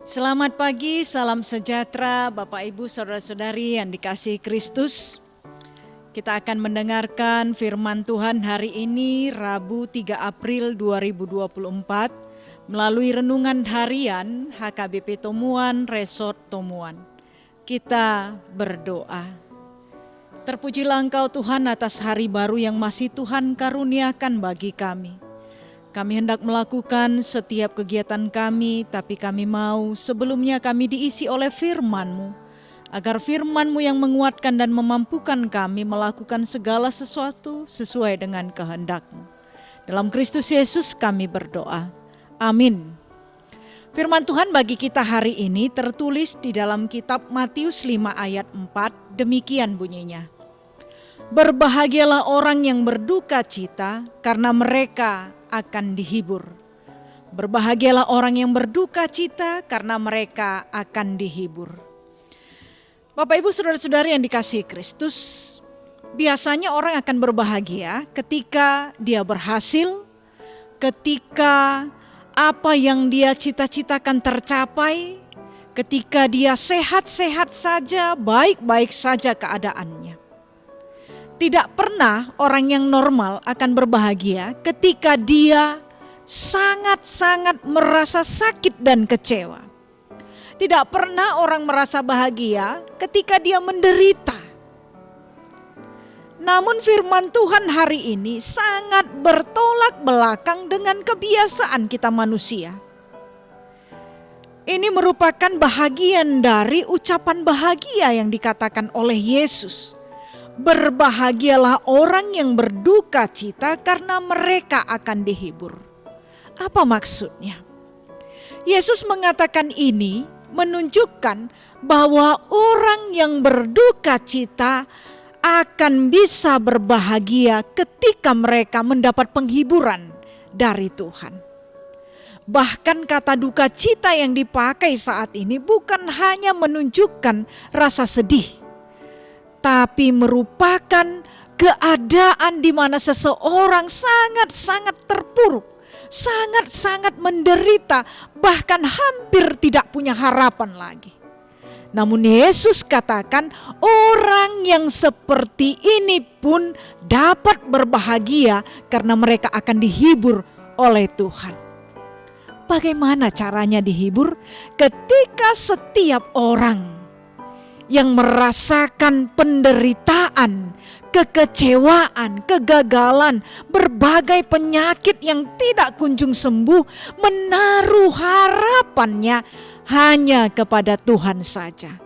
Selamat pagi, salam sejahtera Bapak Ibu Saudara-saudari yang dikasihi Kristus. Kita akan mendengarkan firman Tuhan hari ini Rabu 3 April 2024 melalui renungan harian HKBP Tomuan Resort Tomuan. Kita berdoa. Terpujilah Engkau Tuhan atas hari baru yang masih Tuhan karuniakan bagi kami. Kami hendak melakukan setiap kegiatan kami, tapi kami mau sebelumnya kami diisi oleh firman-Mu, agar firman-Mu yang menguatkan dan memampukan kami melakukan segala sesuatu sesuai dengan kehendak-Mu. Dalam Kristus Yesus kami berdoa. Amin. Firman Tuhan bagi kita hari ini tertulis di dalam kitab Matius 5 ayat 4, demikian bunyinya. Berbahagialah orang yang berduka cita karena mereka akan dihibur. Berbahagialah orang yang berduka cita karena mereka akan dihibur. Bapak Ibu Saudara-saudari yang dikasihi Kristus, biasanya orang akan berbahagia ketika dia berhasil, ketika apa yang dia cita-citakan tercapai, ketika dia sehat-sehat saja, baik-baik saja keadaannya. Tidak pernah orang yang normal akan berbahagia ketika dia sangat-sangat merasa sakit dan kecewa. Tidak pernah orang merasa bahagia ketika dia menderita. Namun firman Tuhan hari ini sangat bertolak belakang dengan kebiasaan kita manusia. Ini merupakan bahagian dari ucapan bahagia yang dikatakan oleh Yesus. Berbahagialah orang yang berduka cita karena mereka akan dihibur. Apa maksudnya? Yesus mengatakan ini menunjukkan bahwa orang yang berduka cita akan bisa berbahagia ketika mereka mendapat penghiburan dari Tuhan. Bahkan kata duka cita yang dipakai saat ini bukan hanya menunjukkan rasa sedih, tapi merupakan keadaan di mana seseorang sangat-sangat terpuruk, sangat-sangat menderita, bahkan hampir tidak punya harapan lagi. Namun Yesus katakan orang yang seperti ini pun dapat berbahagia karena mereka akan dihibur oleh Tuhan. Bagaimana caranya dihibur? Ketika setiap orang yang merasakan penderitaan, kekecewaan, kegagalan, berbagai penyakit yang tidak kunjung sembuh, menaruh harapannya hanya kepada Tuhan saja.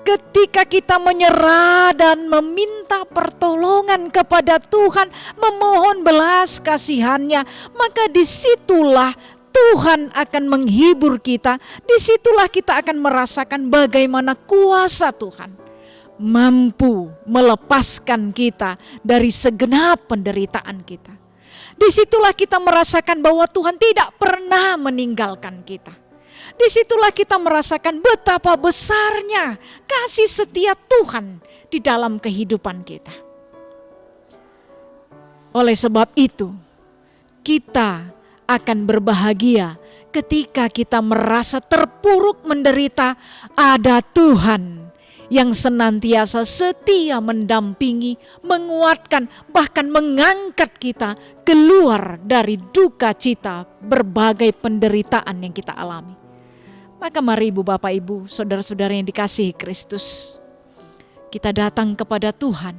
Ketika kita menyerah dan meminta pertolongan kepada Tuhan, memohon belas kasihannya, maka disitulah Tuhan akan menghibur kita. Disitulah kita akan merasakan bagaimana kuasa Tuhan mampu melepaskan kita dari segenap penderitaan kita. Disitulah kita merasakan bahwa Tuhan tidak pernah meninggalkan kita. Disitulah kita merasakan betapa besarnya kasih setia Tuhan di dalam kehidupan kita. Oleh sebab itu, kita akan berbahagia ketika kita merasa terpuruk menderita. Ada Tuhan yang senantiasa setia mendampingi, menguatkan, bahkan mengangkat kita keluar dari duka cita berbagai penderitaan yang kita alami. Maka mari Ibu, Bapak, Ibu, saudara-saudara yang dikasihi Kristus, kita datang kepada Tuhan,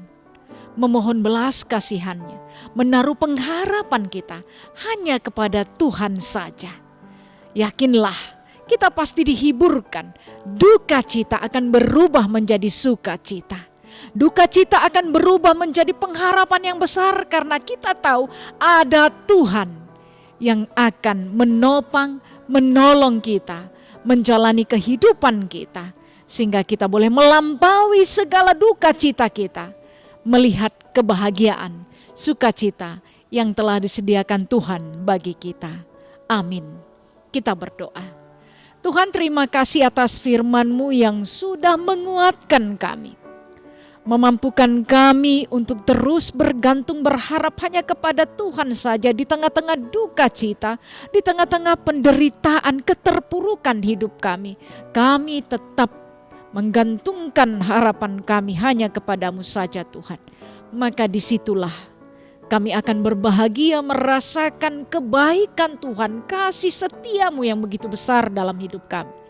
memohon belas kasihannya, menaruh pengharapan kita hanya kepada Tuhan saja. Yakinlah kita pasti dihiburkan. Duka cita akan berubah menjadi sukacita. Duka cita akan berubah menjadi pengharapan yang besar karena kita tahu ada Tuhan yang akan menopang, menolong kita, menjalani kehidupan kita, sehingga kita boleh melampaui segala duka cita kita, melihat kebahagiaan, sukacita yang telah disediakan Tuhan bagi kita. Amin. Kita berdoa. Tuhan, terima kasih atas firman-Mu yang sudah menguatkan kami, memampukan kami untuk terus bergantung berharap hanya kepada Tuhan saja di tengah-tengah duka cita, di tengah-tengah penderitaan, keterpurukan hidup kami. Kami tetap menggantungkan harapan kami hanya kepadamu saja Tuhan. Maka disitulah kami akan berbahagia merasakan kebaikan Tuhan, kasih setiamu yang begitu besar dalam hidup kami.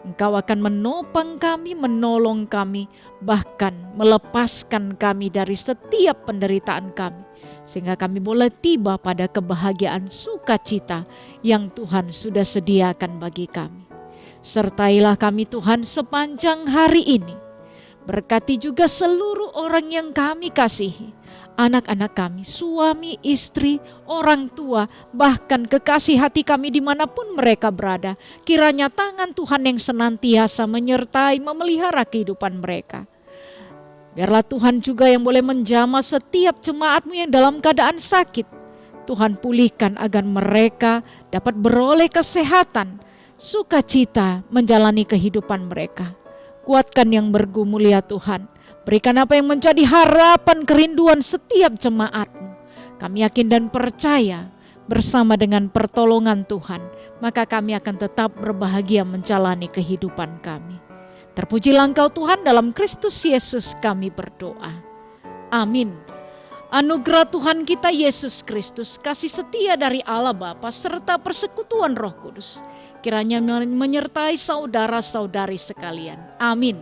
Engkau akan menopang kami, menolong kami, bahkan melepaskan kami dari setiap penderitaan kami. Sehingga kami boleh tiba pada kebahagiaan sukacita yang Tuhan sudah sediakan bagi kami. Sertailah kami Tuhan sepanjang hari ini. Berkati juga seluruh orang yang kami kasihi. Anak-anak kami, suami, istri, orang tua, bahkan kekasih hati kami dimanapun mereka berada. Kiranya tangan Tuhan yang senantiasa menyertai, memelihara kehidupan mereka. Biarlah Tuhan juga yang boleh menjamah setiap jemaat-Mu yang dalam keadaan sakit. Tuhan pulihkan agar mereka dapat beroleh kesehatan, sukacita menjalani kehidupan mereka. Kuatkan yang bergumul ya Tuhan. Berikan apa yang menjadi harapan kerinduan setiap jemaat-Mu. Kami yakin dan percaya bersama dengan pertolongan Tuhan, maka kami akan tetap berbahagia menjalani kehidupan kami. Terpujilah Engkau Tuhan, dalam Kristus Yesus kami berdoa. Amin. Anugerah Tuhan kita Yesus Kristus, kasih setia dari Allah Bapa serta persekutuan Roh Kudus kiranya menyertai saudara-saudari sekalian. Amin.